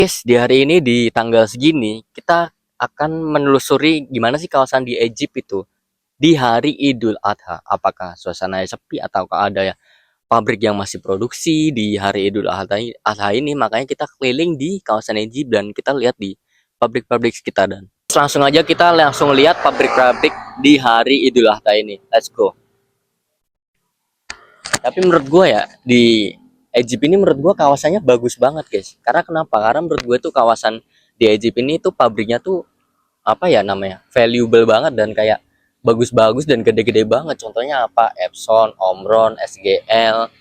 Guys, di hari ini di tanggal segini kita akan menelusuri gimana sih kawasan di Egypt itu di hari Idul Adha. Apakah suasananya sepi ataukah ada ya pabrik yang masih produksi di hari Adha ini? Makanya kita keliling di kawasan Egypt dan kita lihat di pabrik-pabrik sekitar dan langsung aja kita langsung lihat pabrik-pabrik di hari Idul Adha ini. Let's go. Tapi menurut gue ya di Egypt ini menurut gue kawasannya bagus banget guys. Karena kenapa? Karena menurut gue tuh kawasan di Egypt ini tuh pabriknya tuh apa ya namanya valuable banget dan kayak bagus-bagus dan gede-gede banget. Contohnya apa? Epson, Omron, SGL,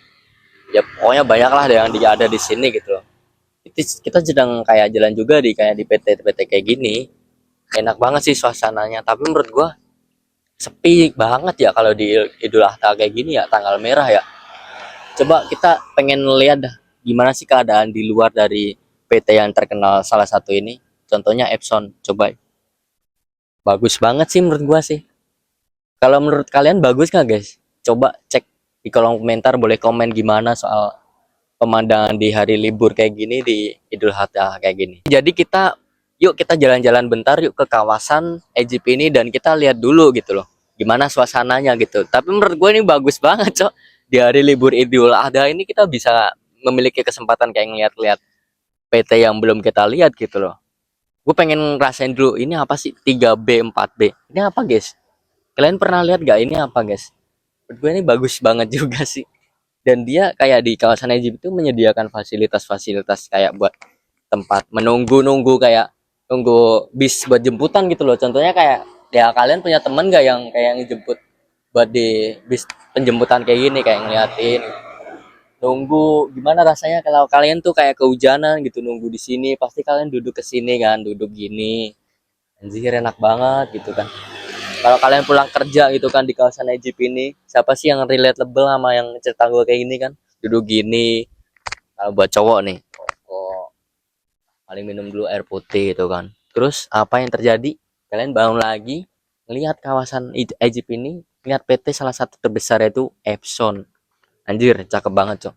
ya pokoknya banyak lah yang ada di sini gitu loh. Kita sedang kayak jalan juga di kayak di PT-PT kayak gini. Enak banget sih suasananya. Tapi menurut gue sepi banget ya kalau di Idul Adha kayak gini ya tanggal merah ya. Coba kita pengen lihat dah gimana sih keadaan di luar dari PT yang terkenal salah satu ini. Contohnya Epson. Coba. Bagus banget sih menurut gua sih. Kalau menurut kalian bagus nggak guys? Coba cek di kolom komentar, boleh komen gimana soal pemandangan di hari libur kayak gini di Idul Adha kayak gini. Jadi yuk kita jalan-jalan bentar yuk ke kawasan Egypt ini dan kita lihat dulu gitu loh. Gimana suasananya gitu. Tapi menurut gue ini bagus banget, Cok. Di hari libur Idul Adha ini kita bisa memiliki kesempatan kayak ngeliat-lihat PT yang belum kita lihat gitu loh. Gue pengen ngerasain dulu ini apa sih 3B 4B. Ini apa guys? Kalian pernah lihat gak ini apa guys? Menurut gue ini bagus banget juga sih. Dan dia kayak di kawasan Egypt itu menyediakan fasilitas-fasilitas kayak buat tempat menunggu-nunggu kayak nunggu bis buat jemputan gitu loh. Contohnya kayak ya kalian punya temen gak yang kayak ngejemput buat di bis penjemputan kayak gini kayak ngeliatin nunggu gimana rasanya kalau kalian tuh kayak kehujanan gitu nunggu di sini pasti kalian duduk ke sini kan duduk gini anjir enak banget gitu kan kalau kalian pulang kerja gitu kan di kawasan Egypt ini siapa sih yang relatable sama yang cerita gue kayak gini kan duduk gini kalau buat cowok nih kok paling minum dulu air putih gitu kan terus apa yang terjadi kalian bangun lagi ngelihat kawasan Egypt ini lihat PT salah satu terbesar itu Epson anjir cakep banget cok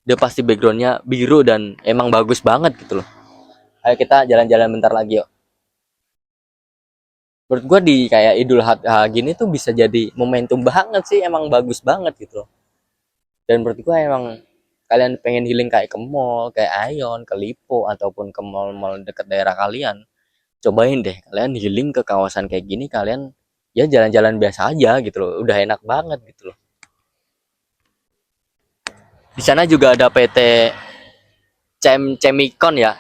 dia pasti backgroundnya biru dan emang bagus banget gitu loh ayo kita jalan-jalan bentar lagi yuk menurut gua di kayak Idul Adha gini tuh bisa jadi momentum banget sih emang bagus banget gitu loh dan menurut gua emang kalian pengen healing kayak ke mall kayak Ion ke Lipo ataupun ke mall-mall dekat daerah kalian cobain deh kalian healing ke kawasan kayak gini kalian ya jalan-jalan biasa aja gitu loh udah enak banget gitu loh di sana juga ada PT Cemicon ya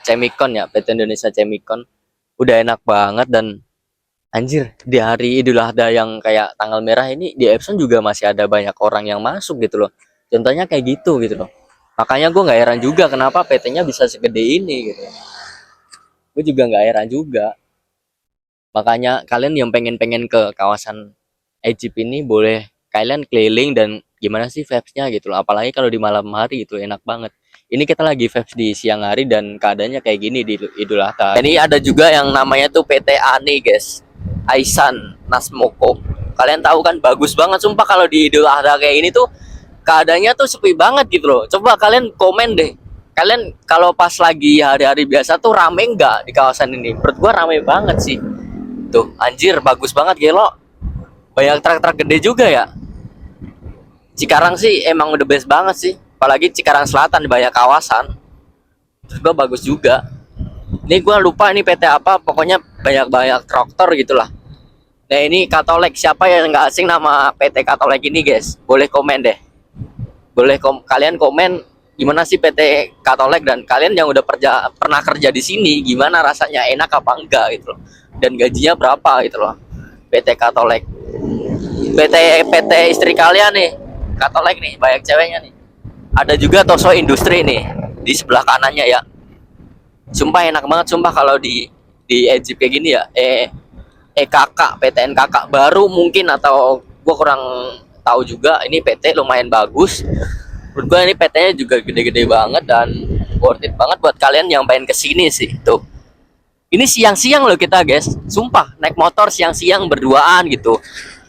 PT Indonesia Cemicon udah enak banget dan anjir di hari Idul Adha yang kayak tanggal merah ini di Epson juga masih ada banyak orang yang masuk gitu loh contohnya kayak gitu loh makanya gue nggak heran juga kenapa PT-nya bisa segede ini gitu gue juga nggak heran juga makanya kalian yang pengen ke kawasan Egypt ini boleh kalian keliling dan gimana sih vibes-nya gitu loh apalagi kalau di malam hari itu enak banget ini kita lagi vibes di siang hari dan keadaannya kayak gini di Idul Adha ini ada juga yang namanya tuh PT Ani guys Aisan Nasmoko kalian tahu kan bagus banget sumpah kalau di Idul Adha kayak ini tuh keadaannya tuh sepi banget gitu loh coba kalian komen deh kalian kalau pas lagi hari-hari biasa tuh rame nggak di kawasan ini menurut gua rame banget sih tuh anjir bagus banget gelo banyak truk-truk gede juga ya Cikarang sih emang udah best banget sih apalagi Cikarang Selatan banyak kawasan terus gua bagus juga ini gua lupa ini PT apa pokoknya banyak-banyak traktor gitulah nah ini Katolek siapa yang nggak asing nama PT Katolek ini guys boleh komen deh boleh kalian komen gimana sih PT Katolek dan kalian yang udah pernah kerja di sini gimana rasanya enak apa enggak gitu loh dan gajinya berapa gitu loh PT Katolek PT istri kalian nih Katolek nih banyak ceweknya nih ada juga Toso Industri nih di sebelah kanannya ya sumpah enak banget sumpah kalau di Egypt kayak gini ya EKK PTN kakak baru mungkin atau gua kurang tahu juga ini PT lumayan bagus menurut gua ini PT-nya juga gede-gede banget dan worth it banget buat kalian yang pengen kesini sih tuh ini siang-siang loh kita guys sumpah naik motor siang-siang berduaan gitu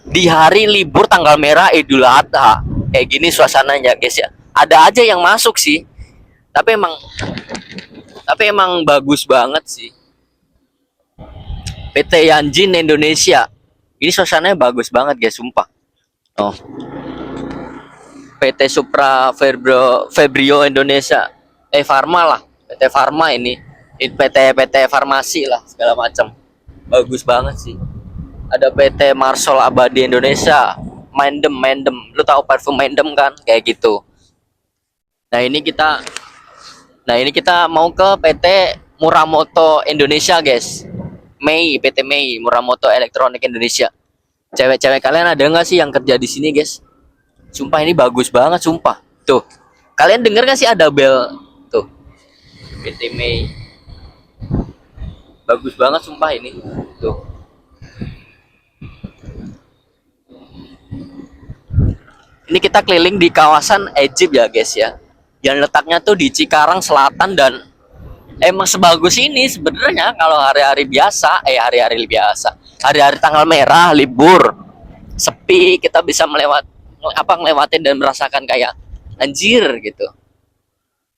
di hari libur tanggal merah Idul Adha kayak gini suasananya guys ya ada aja yang masuk sih tapi emang Tapi emang bagus banget sih. PT Yanjin Indonesia. Ini suasananya bagus banget guys, sumpah. Oh, PT Supra Febrio Indonesia. Pharma lah. PT Pharma ini. PT Farmasi lah segala macam. Bagus banget sih. Ada PT Marsol Abadi Indonesia. Mendem. Lu tahu parfum Mendem kan? Kayak gitu. Nah, ini kita mau ke PT Muramoto Indonesia, guys. PT Mei Muramoto Elektronik Indonesia. Cewek-cewek kalian ada nggak sih yang kerja di sini, guys? Sumpah ini bagus banget, sumpah. Tuh, kalian denger nggak sih ada bel? Tuh, PT Mei. Bagus banget, sumpah ini. Tuh. Ini kita keliling di kawasan Egypt ya, guys ya. Yang letaknya tuh di Cikarang Selatan dan emang sebagus ini sebenarnya kalau hari-hari tanggal merah libur sepi kita bisa ngelewatin dan merasakan kayak anjir gitu.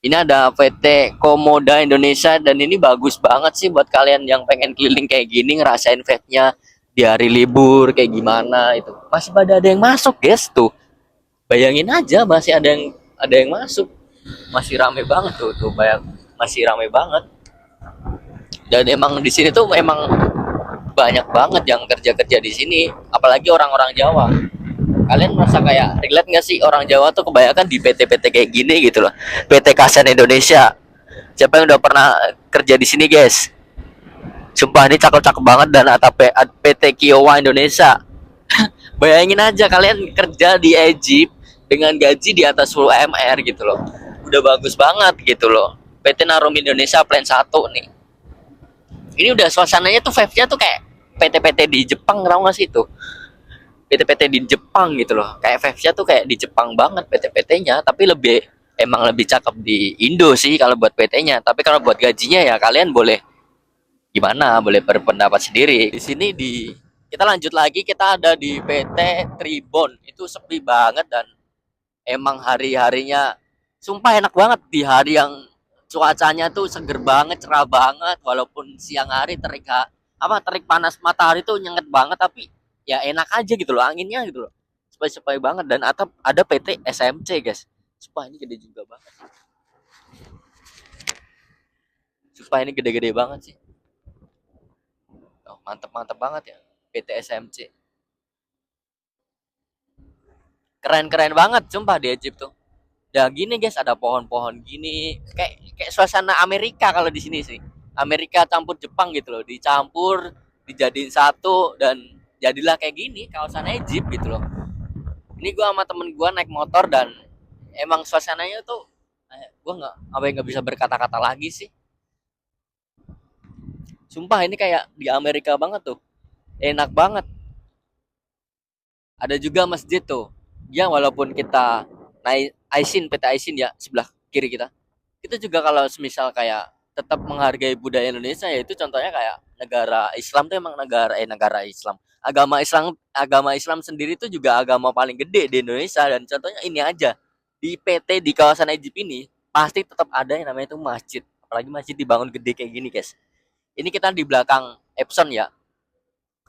Ini ada PT Komoda Indonesia dan ini bagus banget sih buat kalian yang pengen keliling kayak gini ngerasain vibe-nya di hari libur kayak gimana itu. Masih pada ada yang masuk, guys, tuh. Bayangin aja masih ada yang masuk. Masih rame banget tuh masih rame banget. Dan emang di sini tuh emang banyak banget yang kerja-kerja di sini, apalagi orang-orang Jawa. Kalian merasa kayak relate nggak sih orang Jawa tuh kebanyakan di PT-PT kayak gini gitu loh. PT Kasen Indonesia. Siapa yang udah pernah kerja di sini, guys? Sumpah ini cakep-cakep banget dan ada PT Kiowa Indonesia. Bayangin aja kalian kerja di Egypt dengan gaji di atas 10 UMR gitu loh. Udah bagus banget gitu loh. PT Narum Indonesia Plan 1 nih. Ini udah suasananya tuh vibe-nya tuh kayak PT-PT di Jepang, tau gak sih itu? PT-PT di Jepang gitu loh. Kayak vibe-nya tuh kayak di Jepang banget PT-PT-nya, tapi emang lebih cakep di Indo sih kalau buat PT-nya. Tapi kalau buat gajinya ya kalian boleh gimana, boleh berpendapat sendiri. Di sini kita lanjut lagi, kita ada di PT Tribon. Itu sepi banget dan emang hari-harinya sumpah enak banget di hari yang cuacanya tuh seger banget, cerah banget, walaupun siang hari terik panas matahari tuh nyenget banget, tapi ya enak aja gitu loh anginnya gitu loh. Sepoi-sepoi banget dan atap ada PT SMC, guys. Sumpah ini gede juga banget. Sumpah ini gede-gede banget sih. Oh, mantep-mantep banget ya PT SMC. Keren-keren banget sumpah di Egypt tuh. Ya gini guys, ada pohon-pohon gini, kayak suasana Amerika kalau di sini sih. Amerika campur Jepang gitu loh, dicampur, dijadiin satu dan jadilah kayak gini kawasan Egypt gitu loh. Ini gua sama temen gua naik motor dan emang suasananya tuh gua nggak bisa berkata-kata lagi sih. Sumpah ini kayak di Amerika banget tuh, enak banget. Ada juga masjid tuh, ya walaupun kita naik PT Aisin ya sebelah kiri kita. Itu juga kalau semisal kayak tetap menghargai budaya Indonesia, ya itu contohnya kayak negara Islam tuh emang negara Islam. Agama Islam sendiri tuh juga agama paling gede di Indonesia dan contohnya ini aja. Di PT di kawasan Egypt ini pasti tetap ada yang namanya itu masjid. Apalagi masjid dibangun gede kayak gini, guys. Ini kita di belakang Epson ya.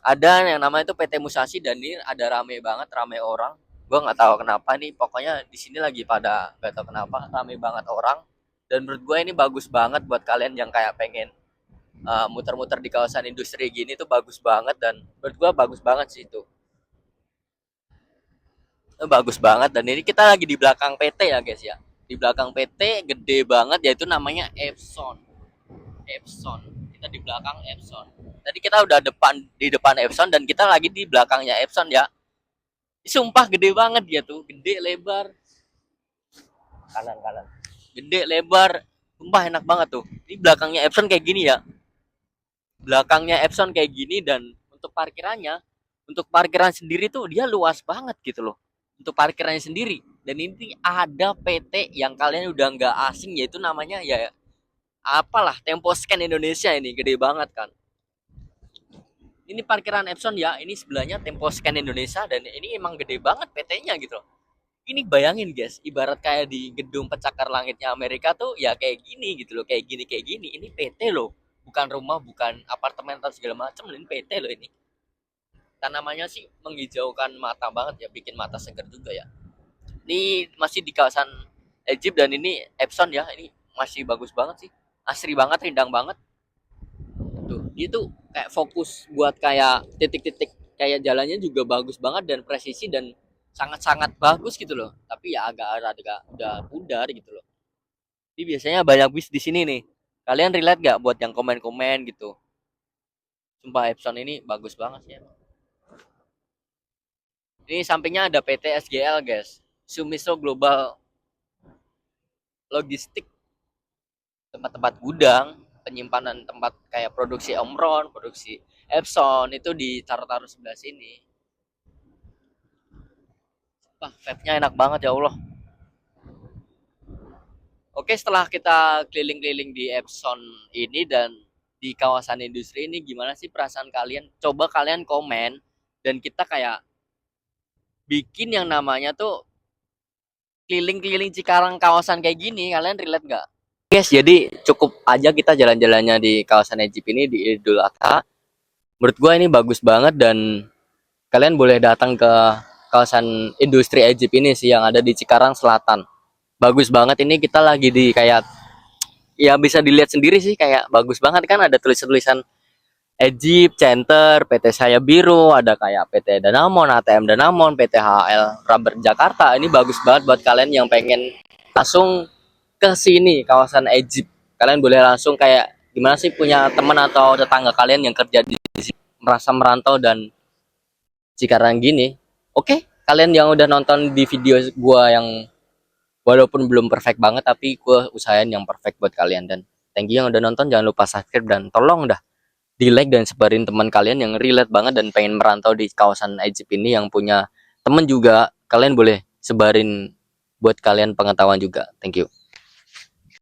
Ada yang namanya itu PT Musashi dan ini ada rame orang. Gue nggak tahu kenapa nih, pokoknya di sini lagi pada nggak tahu kenapa rame banget orang. Dan menurut gue ini bagus banget buat kalian yang kayak pengen muter-muter di kawasan industri gini tuh bagus banget dan menurut gue bagus banget sih itu. Bagus banget dan ini kita lagi di belakang PT ya guys ya. Di belakang PT gede banget yaitu namanya Epson. Epson. Kita di belakang Epson. Tadi kita udah di depan Epson dan kita lagi di belakangnya Epson ya. Sumpah gede banget dia tuh, gede lebar. Kanan. Gede lebar. Sumpah enak banget tuh. Ini belakangnya Epson kayak gini ya. Belakangnya Epson kayak gini dan untuk parkiran sendiri tuh dia luas banget gitu loh. Untuk parkirannya sendiri. Dan ini ada PT yang kalian udah nggak asing yaitu namanya ya apalah Temposcan Indonesia, ini gede banget kan. Ini parkiran Epson ya, ini sebelahnya Temposcan Indonesia dan ini emang gede banget PT-nya gitu loh. Ini bayangin guys, ibarat kayak di gedung pencakar langitnya Amerika tuh ya kayak gini gitu loh, kayak gini. Ini PT loh, bukan rumah, bukan apartemen atau segala macam, ini PT loh ini. Tanamannya sih menghijaukan mata banget ya, bikin mata segar juga ya. Ini masih di kawasan Egypt dan ini Epson ya, ini masih bagus banget sih, asri banget, rindang banget. Tuh dia tuh kayak fokus buat kayak titik-titik, kayak jalannya juga bagus banget dan presisi dan sangat-sangat bagus gitu loh, tapi ya agak udah pudar gitu loh. Jadi biasanya banyak bis di sini nih, kalian relate gak buat yang komen-komen gitu? Sumpah Epson ini bagus banget sih emang. Ini sampingnya ada PT SGL guys, Sumiso Global Logistik, tempat-tempat gudang, penyimpanan, tempat kayak produksi Omron, produksi Epson itu ditaruh-taruh sebelah sini. Wah, vape-nya enak banget ya Allah. Oke, setelah kita keliling-keliling di Epson ini dan di kawasan industri ini, gimana sih perasaan kalian? Coba kalian komen dan kita kayak bikin yang namanya tuh keliling-keliling Cikarang kawasan kayak gini. Kalian relate nggak? Guys, jadi cukup aja kita jalan-jalannya di kawasan Egypt ini di Idul Adha. Menurut gua ini bagus banget dan kalian boleh datang ke kawasan industri Egypt ini sih yang ada di Cikarang Selatan. Bagus banget, ini kita lagi di kayak, ya bisa dilihat sendiri sih, kayak bagus banget kan, ada tulisan-tulisan Egypt Center, PT Saya Biru, ada kayak PT Danamon, ATM Danamon, PT HL Rubber Jakarta. Ini bagus banget buat kalian yang pengen langsung ke sini kawasan Egypt. Kalian boleh langsung kayak gimana sih, punya teman atau tetangga kalian yang kerja di sini, merasa merantau dan Cikarang gini. Oke, kalian yang udah nonton di video gua yang walaupun belum perfect banget tapi gua usahain yang perfect buat kalian, dan thank you yang udah nonton, jangan lupa subscribe dan tolong dah di like dan sebarin teman kalian yang relate banget dan pengen merantau di kawasan Egypt ini, yang punya temen juga kalian boleh sebarin buat kalian pengetahuan juga. Thank you.